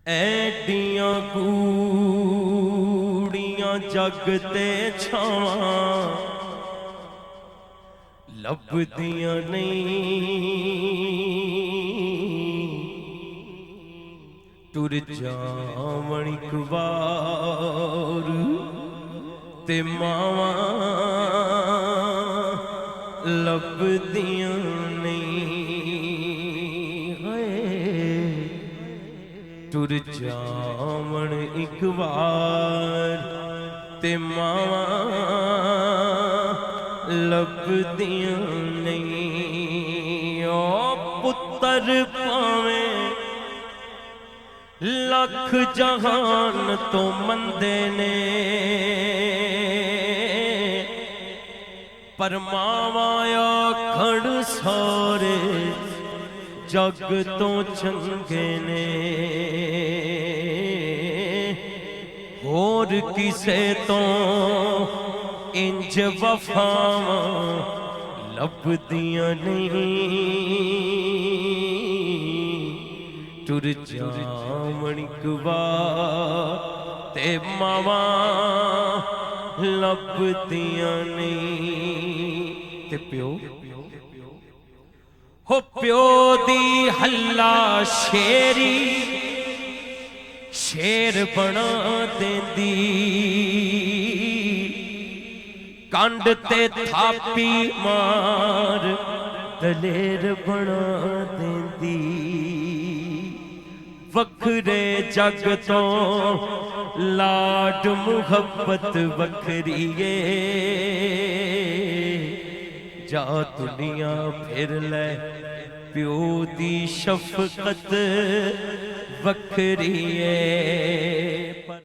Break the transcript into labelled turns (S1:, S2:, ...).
S1: ऐडियां कूड़ियां जगते छावां लभदियां नहीं। टुर जावण इक बार ते मावां लभदियां टुर जावण इक बार ते मावां लभदियां नहीं। ओ पुत्तर भावें लख जहान तो मंदे ने पर मावां आखण सारे जग तो चंगे ने। होर किसे तो इंज वफावां लभदियां नहीं। टुर जावण इक बार ते मावां लभदियां नहीं। ते प्यो हो प्यो दी हल्ला शेरी शेर बना देंदी। कंड ते थापी मार दलेर बना देंदी। वखरे जग तो लाड मुहब्बत वखरी है। जा दुनिया फिर ले प्यो दी शफकत वखरी है।